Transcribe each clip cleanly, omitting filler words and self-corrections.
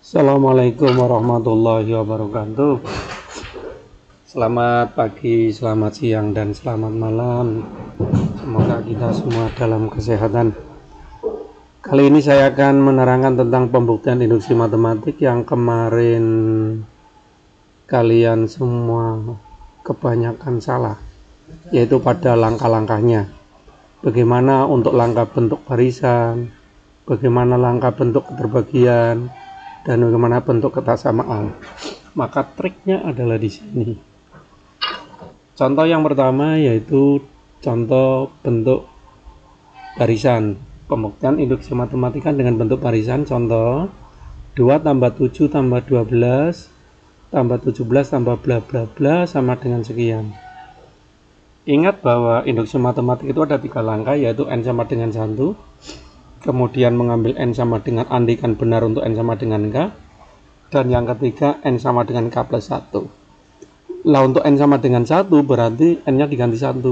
Assalamualaikum warahmatullahi wabarakatuh. Selamat pagi, selamat siang, dan selamat malam. Semoga kita semua dalam kesehatan. Kali ini saya akan menerangkan tentang pembuktian induksi matematik yang kemarin kalian semua kebanyakan salah, yaitu pada langkah-langkahnya. Bagaimana untuk langkah bentuk barisan, bagaimana langkah bentuk keterbagian, dan bagaimana bentuk kebersamaan. Maka triknya adalah di sini. Contoh yang pertama yaitu contoh bentuk barisan. Pembuktian induksi matematika dengan bentuk barisan. Contoh 2 tambah 7 tambah 12 tambah 17 tambah bla bla bla sama dengan sekian. Ingat bahwa induksi matematik itu ada 3 langkah, yaitu n sama dengan 1, kemudian mengambil n sama dengan andikan benar untuk n sama dengan k, dan yang ketiga n sama dengan k plus 1. Lah untuk n sama dengan 1 berarti n nya diganti 1.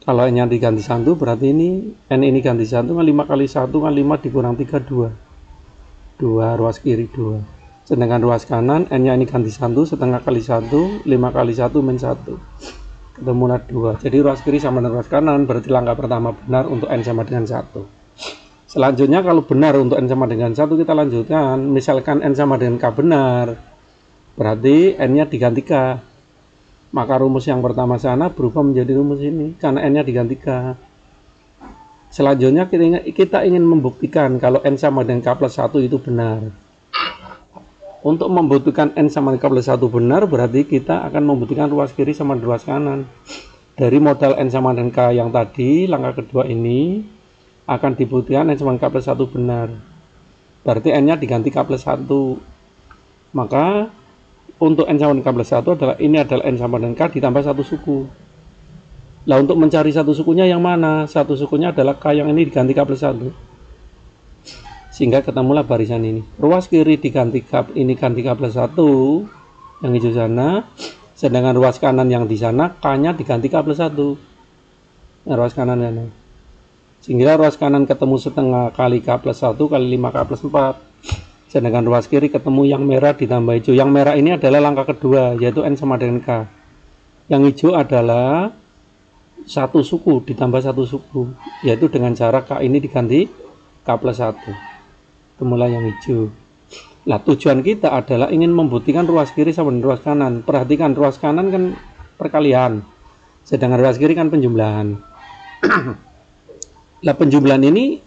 Kalau n nya diganti 1 berarti ini n ini ganti 1 kan 5 kali 1 kan 5 dikurang 3 2 ruas kiri 2, sedangkan ruas kanan n nya ini ganti 1, setengah kali 1 5 kali 1 min 1, ketemulah 2. Jadi ruas kiri sama dengan ruas kanan, berarti langkah pertama benar untuk n sama dengan 1. Selanjutnya kalau benar untuk n sama dengan 1 kita lanjutkan. Misalkan n sama dengan k benar, berarti n nya diganti k. Maka rumus yang pertama sana berubah menjadi rumus ini karena n nya diganti k. Selanjutnya kita ingin membuktikan kalau n sama dengan k plus 1 itu benar. Untuk membuktikan n sama dengan k plus 1 benar, berarti kita akan membuktikan ruas kiri sama dengan ruas kanan. Dari modal n sama dengan k yang tadi, langkah kedua ini akan dibuktikan n sama dengan k plus 1 benar. Berarti n nya diganti k plus 1. Maka untuk n sama dengan k plus 1 adalah n sama dengan k ditambah satu suku. Lah untuk mencari satu sukunya yang mana? Satu sukunya adalah k yang ini diganti k plus 1. Sehingga ketemulah barisan ini. Ruas kiri diganti k, ini ganti k plus 1 yang hijau sana, sedangkan ruas kanan yang di sana k nya diganti k plus 1. Nah, ruas kanan sana. Sehingga ruas kanan ketemu setengah kali k plus 1 kali 5k plus 4. Sedangkan ruas kiri ketemu yang merah ditambah hijau. Yang merah ini adalah langkah kedua, yaitu n sama dengan k. Yang hijau adalah satu suku ditambah satu suku, yaitu dengan cara k ini diganti k plus 1. Ketemulah yang hijau. Nah, tujuan kita adalah ingin membuktikan ruas kiri sama dengan ruas kanan. Perhatikan, ruas kanan kan perkalian, sedangkan ruas kiri kan penjumlahan. Nah, penjumlahan ini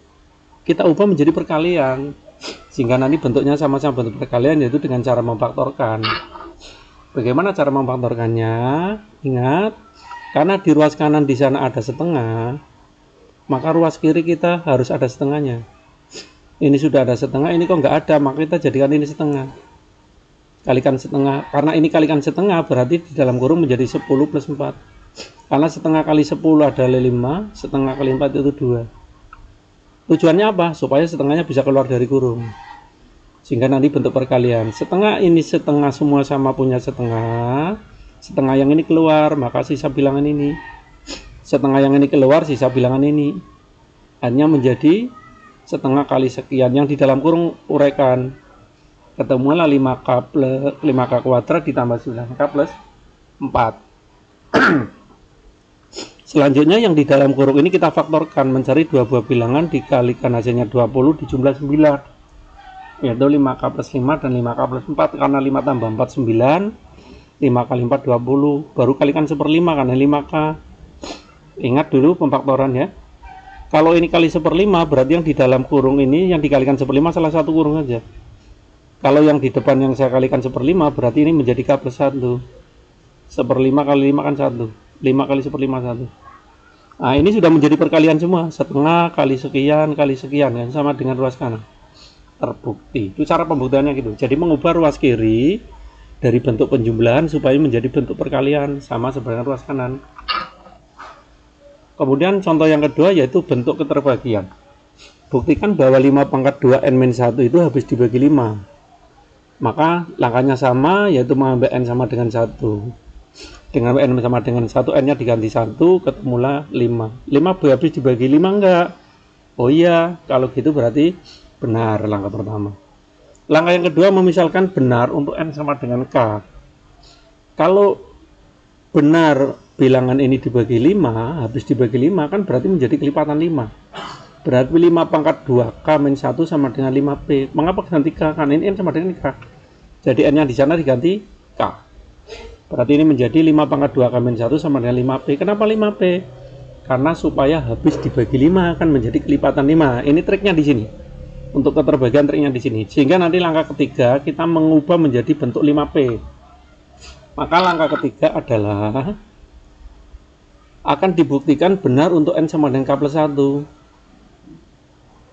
kita ubah menjadi perkalian, sehingga nanti bentuknya sama-sama bentuk perkalian, yaitu dengan cara memfaktorkan. Bagaimana cara memfaktorkannya? Ingat, karena di ruas kanan di sana ada setengah, maka ruas kiri kita harus ada setengahnya. Ini sudah ada setengah, ini kok nggak ada, maka kita jadikan ini setengah. Kalikan setengah, karena ini kalikan setengah berarti di dalam kurung menjadi 10 plus 4. Karena setengah kali 10 adalah 5, setengah kali 4 itu 2. Tujuannya apa? Supaya setengahnya bisa keluar dari kurung. Sehingga nanti bentuk perkalian. Setengah ini setengah semua sama punya setengah. Setengah yang ini keluar, maka sisa bilangan ini. Setengah yang ini keluar, sisa bilangan ini. Hanya menjadi setengah kali sekian, yang di dalam kurung uraikan. Ketemulah 5k kuadrat ditambah 9k plus 4. Selanjutnya yang di dalam kurung ini kita faktorkan, mencari dua buah bilangan, dikalikan hasilnya 20 dijumlah 9, yaitu 5k plus 5 dan 5k plus 4. Karena 5 tambah 4 9, 5 kali 4 20, baru kalikan 1/5 karena 5k. Ingat dulu pemfaktoran ya. Kalau ini kali 1/5 berarti yang di dalam kurung ini yang dikalikan 1/5 salah satu kurung saja. Kalau yang di depan yang saya kalikan 1/5 berarti ini menjadi k plus 1. 1/5 kali 5 kan 1. 5 kali 1/5 1. Nah, ini sudah menjadi perkalian semua. Setengah kali sekian kan, sama dengan ruas kanan. Terbukti. Itu cara pembuktiannya gitu. Jadi mengubah ruas kiri dari bentuk penjumlahan supaya menjadi bentuk perkalian sama sebenarnya ruas kanan. Kemudian contoh yang kedua yaitu bentuk keterbagian. Buktikan bahwa 5 pangkat 2n-1 itu habis dibagi 5. Maka langkahnya sama, yaitu mengambil n sama dengan 1. Dengan n sama dengan 1, n nya diganti 1, ketemulah 5. 5 habis dibagi 5 enggak? Oh iya, kalau gitu berarti benar langkah pertama. Langkah yang kedua memisalkan benar untuk N sama dengan K. Kalau benar bilangan ini dibagi 5, habis dibagi 5 kan berarti menjadi kelipatan 5. Berarti 5 pangkat 2K min 1 sama dengan 5P. Mengapa ganti K? Karena ini N sama dengan K. Jadi N yang di sana diganti K. Berarti ini menjadi 5 pangkat 2K min 1 sama dengan 5P. Kenapa 5P? Karena supaya habis dibagi 5 kan menjadi kelipatan 5. Ini triknya di sini. Untuk keterbagian triknya di sini. Sehingga nanti langkah ketiga kita mengubah menjadi bentuk 5P. Maka langkah ketiga adalah akan dibuktikan benar untuk N sama dengan K plus 1.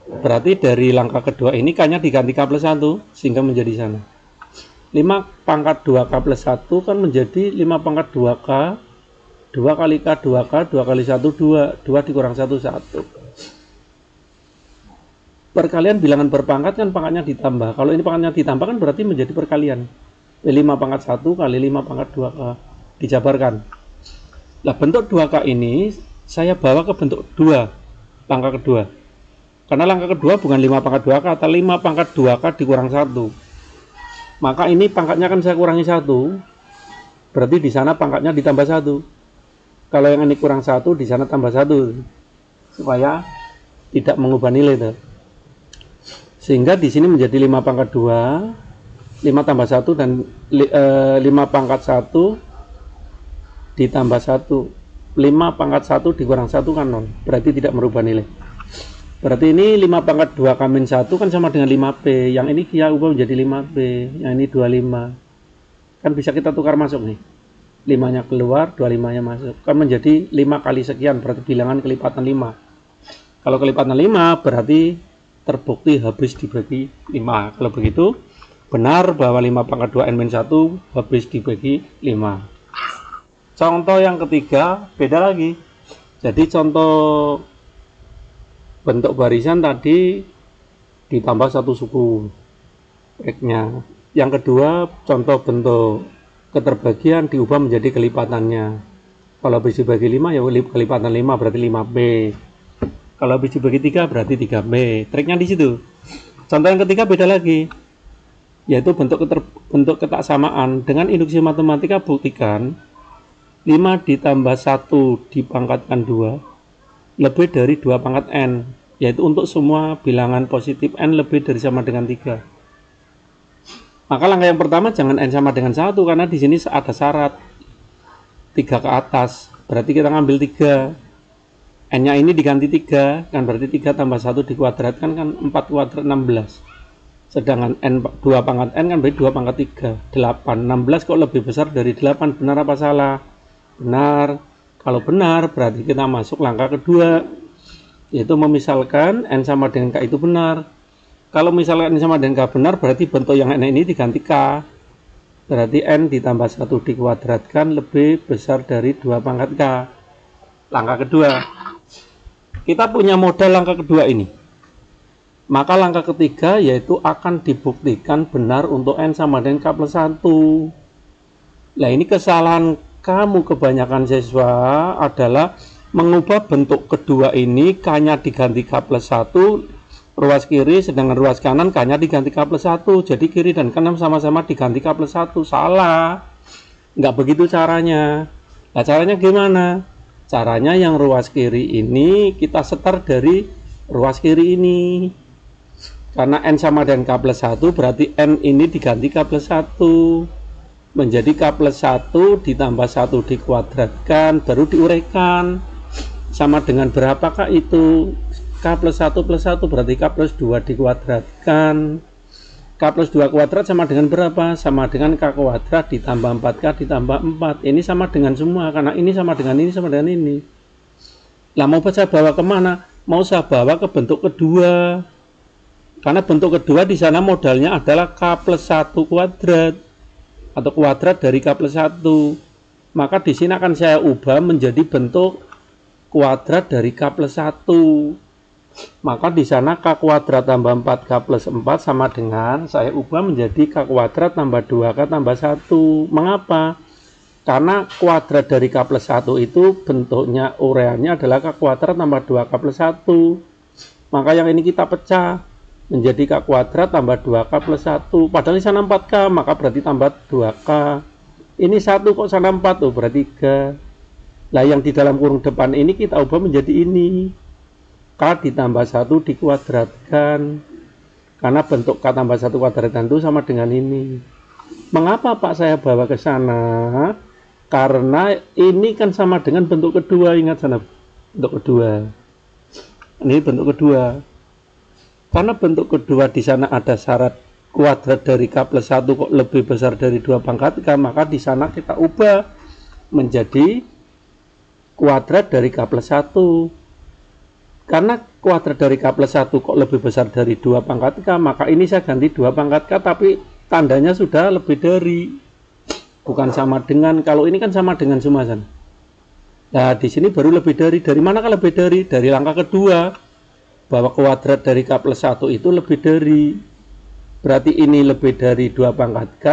Berarti dari langkah kedua ini K-nya diganti K plus 1 sehingga menjadi sana. 5 pangkat 2K plus 1 kan menjadi 5 pangkat 2K 2 kali K 2K 2 kali 1 2 2 dikurang 1 1. Perkalian bilangan berpangkat kan pangkatnya ditambah. Kalau ini pangkatnya ditambah kan berarti menjadi perkalian. 5 pangkat 1 kali 5 pangkat 2K dijabarkan. Nah, bentuk 2K ini saya bawa ke bentuk 2 langkah kedua. Karena langkah kedua bukan 5 pangkat 2K atau 5 pangkat 2K dikurang 1. Maka ini pangkatnya kan saya kurangi 1. Berarti di sana pangkatnya ditambah 1. Kalau yang ini kurang 1 di sana tambah 1. Supaya tidak mengubah nilai itu. Sehingga di sini menjadi 5 pangkat 2, 5 tambah 1 dan 5 pangkat 1 ditambah 1. 5 pangkat 1 dikurang 1 kan 0. Berarti tidak merubah nilai. Berarti ini 5 pangkat 2 min 1 kan sama dengan 5P. Yang ini kita ubah menjadi 5P. Yang ini 25. Kan bisa kita tukar masuk nih. 5-nya keluar, 25-nya masuk. Kan menjadi 5 kali sekian. Berarti bilangan kelipatan 5. Kalau kelipatan 5 berarti terbukti habis dibagi 5. Kalau begitu benar bahwa 5 pangkat 2 N min 1 habis dibagi 5. Contoh yang ketiga beda lagi. Jadi contoh bentuk barisan tadi ditambah satu suku X-nya. Yang kedua contoh bentuk keterbagian diubah menjadi kelipatannya. Kalau habis dibagi 5 ya kelipatan 5 berarti 5B. Kalau habis dibagi 3 berarti 3B. Triknya di situ. Contoh yang ketiga beda lagi. Yaitu bentuk ketaksamaan. Dengan induksi matematika buktikan 5 ditambah 1 dipangkatkan 2 lebih dari 2 pangkat N. Yaitu untuk semua bilangan positif N lebih dari sama dengan 3. Maka langkah yang pertama jangan N sama dengan 1 karena di sini ada syarat 3 ke atas. Berarti kita ngambil 3. N-nya ini diganti 3, kan berarti 3 tambah 1 dikuadratkan kan 4 kuadrat 16. Sedangkan N 2 pangkat N kan berarti 2 pangkat 3, 8. 16 kok lebih besar dari 8, benar apa salah? Benar. Kalau benar berarti kita masuk langkah kedua, yaitu memisalkan N sama dengan K itu benar. Kalau misalkan N sama dengan K benar berarti bentuk yang N ini diganti K. Berarti N ditambah 1 dikuadratkan lebih besar dari 2 pangkat K. Langkah kedua. Kita punya modal langkah kedua ini. Maka langkah ketiga yaitu akan dibuktikan benar untuk N sama dengan K plus 1. Nah ini kesalahan kamu kebanyakan siswa adalah mengubah bentuk kedua ini K-nya diganti K plus 1 ruas kiri, sedangkan ruas kanan K-nya diganti K plus 1. Jadi kiri dan kanan sama-sama diganti K plus 1. Salah. Nggak begitu caranya. Nah caranya gimana? Caranya yang ruas kiri ini kita setar dari ruas kiri ini. Karena N sama dengan K plus 1 berarti N ini diganti K plus 1. Menjadi K plus 1 ditambah 1 dikuadratkan baru diuraikan. Sama dengan berapakah itu? K plus 1 plus 1 berarti K plus 2 dikuadratkan. K plus 2 kuadrat sama dengan berapa? Sama dengan K kuadrat ditambah 4K ditambah 4. Ini sama dengan semua, karena ini sama dengan ini sama dengan ini. Lah mau saya bawa kemana? Mau saya bawa ke bentuk kedua. Karena bentuk kedua di sana modalnya adalah K plus 1 kuadrat. Atau kuadrat dari K plus 1. Maka di sini akan saya ubah menjadi bentuk kuadrat dari K plus 1. Maka di sana K kuadrat tambah 4K plus 4 sama dengan saya ubah menjadi K kuadrat tambah 2K tambah 1. Mengapa? Karena kuadrat dari K plus 1 itu bentuknya uraiannya adalah K kuadrat tambah 2K plus 1. Maka yang ini kita pecah. menjadi K kuadrat tambah 2K plus 1. Padahal di sana 4K, maka berarti tambah 2K. Ini 1 kok sana 4 tuh, berarti 3. Lah yang di dalam kurung depan ini kita ubah menjadi ini. K ditambah 1 dikuadratkan. Karena bentuk K tambah 1 kuadratan itu sama dengan ini. Mengapa Pak saya bawa ke sana? Karena ini kan sama dengan bentuk kedua, ingat sana bentuk kedua. Ini bentuk kedua. Karena bentuk kedua di sana ada syarat kuadrat dari K plus 1 kok lebih besar dari 2 pangkat K, maka di sana kita ubah menjadi kuadrat dari K plus 1. Karena kuadrat dari K plus 1 kok lebih besar dari 2 pangkat K, maka ini saya ganti 2 pangkat K, tapi tandanya sudah lebih dari. Bukan sama dengan, kalau ini kan sama dengan semua sana. Nah, di sini baru lebih dari. Dari mana kan lebih dari? Dari langkah kedua. Bahwa kuadrat dari K plus 1 itu lebih dari. Berarti ini lebih dari 2 pangkat K.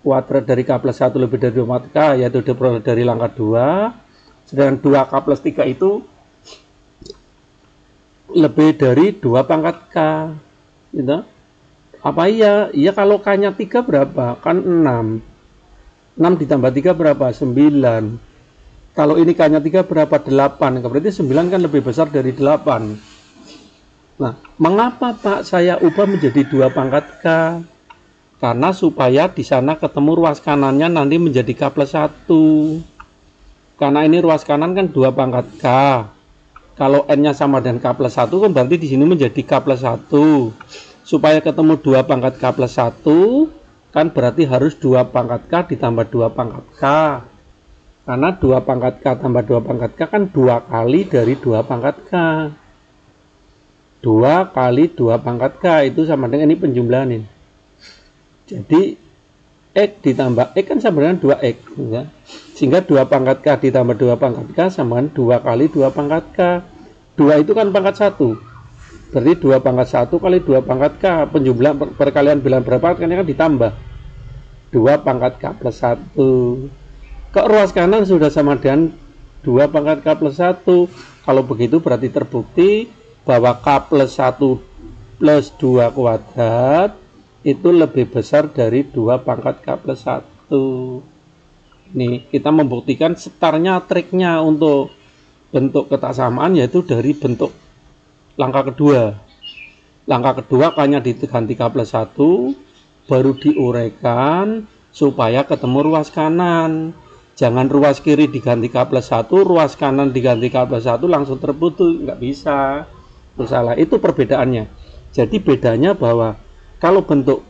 Kuadrat dari K plus 1 lebih dari 2 pangkat K, yaitu diperoleh dari langkah 2. Sedangkan 2K plus 3 itu lebih dari 2 pangkat K. Gitu. Apa iya? Iya, kalau K-nya 3 berapa? Kan 6. 6 ditambah 3 berapa? 9. Kalau ini K-nya 3 berapa? 8. Berarti 9 kan lebih besar dari 8. Nah, mengapa Pak saya ubah menjadi 2 pangkat K? Karena supaya di sana ketemu ruas kanannya nanti menjadi K plus 1. Karena ini ruas kanan kan 2 pangkat K. Kalau N-nya sama dengan K plus 1 kan berarti di sini menjadi K plus 1. Supaya ketemu 2 pangkat K plus 1, kan berarti harus 2 pangkat K ditambah 2 pangkat K. Karena 2 pangkat K tambah 2 pangkat K kan 2 kali dari 2 pangkat K. 2 kali 2 pangkat K itu sama dengan ini penjumlahan ini. Jadi X ditambah X kan sama dengan 2X. Ya. Sehingga 2 pangkat K ditambah 2 pangkat K sama dengan 2 kali 2 pangkat K. 2 itu kan pangkat 1. Berarti 2 pangkat 1 kali 2 pangkat K. Penjumlahan perkalian bilangan berapa kan ditambah. 2 pangkat K plus 1. Kok ruas kanan sudah sama dengan 2 pangkat K plus 1. Kalau begitu berarti terbukti bahwa K plus 1 plus 2 kuadrat itu lebih besar dari 2 pangkat K plus 1. Nih, kita membuktikan setarnya triknya untuk bentuk ketaksamaan yaitu dari bentuk langkah kedua. Langkah kedua K-nya diganti K plus 1, baru diuraikan supaya ketemu ruas kanan. Jangan ruas kiri diganti K plus 1, ruas kanan diganti K plus 1 langsung terputus, nggak bisa. Itu salah, itu perbedaannya. Jadi bedanya bahwa kalau bentuk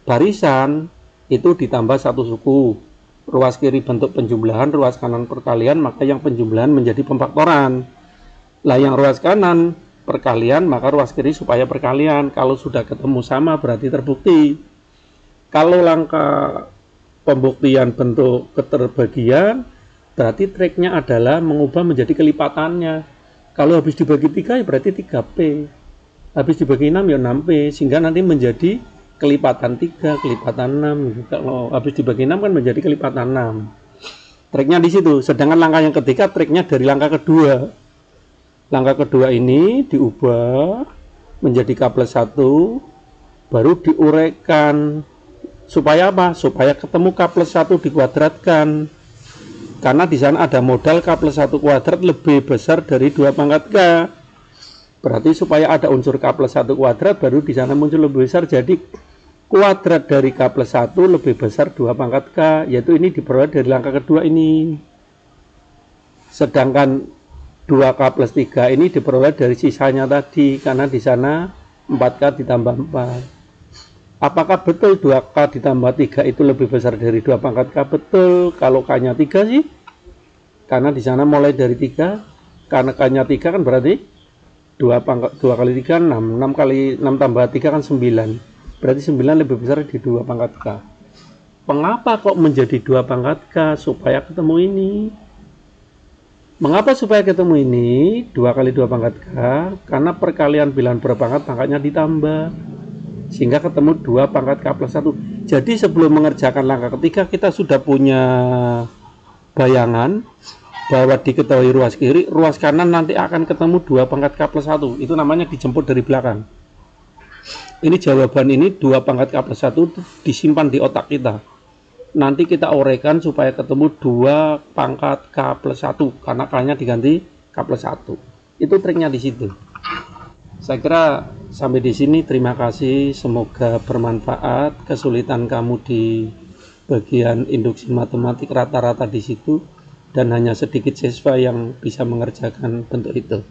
barisan itu ditambah satu suku. Ruas kiri bentuk penjumlahan, ruas kanan perkalian, maka yang penjumlahan menjadi pemfaktoran. Lah yang ruas kanan perkalian, maka ruas kiri supaya perkalian. Kalau sudah ketemu sama berarti terbukti. Kalau langkah pembuktian bentuk keterbagian, berarti triknya adalah mengubah menjadi kelipatannya. Kalau habis dibagi 3 ya berarti 3P. Habis dibagi 6 ya 6P, sehingga nanti menjadi kelipatan 3, kelipatan 6. Kalau habis dibagi 6 kan menjadi kelipatan 6. Triknya di situ. Sedangkan langkah yang ketiga triknya dari langkah kedua. Langkah kedua ini diubah menjadi K plus 1, baru diuraikan. Supaya apa? Supaya ketemu K plus 1 dikuadratkan. Karena di sana ada modal K plus 1 kuadrat lebih besar dari 2 pangkat K. Berarti supaya ada unsur K plus 1 kuadrat baru di sana muncul lebih besar. Jadi kuadrat dari K plus 1 lebih besar 2 pangkat K. Yaitu ini diperoleh dari langkah kedua ini. Sedangkan 2K plus 3 ini diperoleh dari sisanya tadi. Karena di sana 4K ditambah 4. Apakah betul 2K ditambah 3 itu lebih besar dari 2 pangkat K? Betul. Kalau K-nya 3 sih. Karena di sana mulai dari 3. Karena K-nya 3 kan berarti 2 kali 3 6. 6 kali 6 tambah 3 kan 9. Berarti 9 lebih besar di 2 pangkat K. Mengapa kok menjadi 2 pangkat K? Supaya ketemu ini. Mengapa supaya ketemu ini? 2 kali 2 pangkat K. Karena perkalian bilangan berpangkat, pangkatnya ditambah. Sehingga ketemu 2 pangkat K plus 1. Jadi sebelum mengerjakan langkah ketiga kita sudah punya bayangan bahwa diketahui ruas kiri, ruas kanan nanti akan ketemu 2 pangkat K plus 1. Itu namanya dijemput dari belakang. Ini jawaban ini 2 pangkat K plus 1 disimpan di otak kita. Nanti kita uraikan supaya ketemu 2 pangkat K plus 1 karena K-nya diganti K plus 1. Itu triknya di situ. Saya kira sampai di sini, terima kasih, semoga bermanfaat. Kesulitan kamu di bagian induksi matematik rata-rata di situ, dan hanya sedikit siswa yang bisa mengerjakan bentuk itu.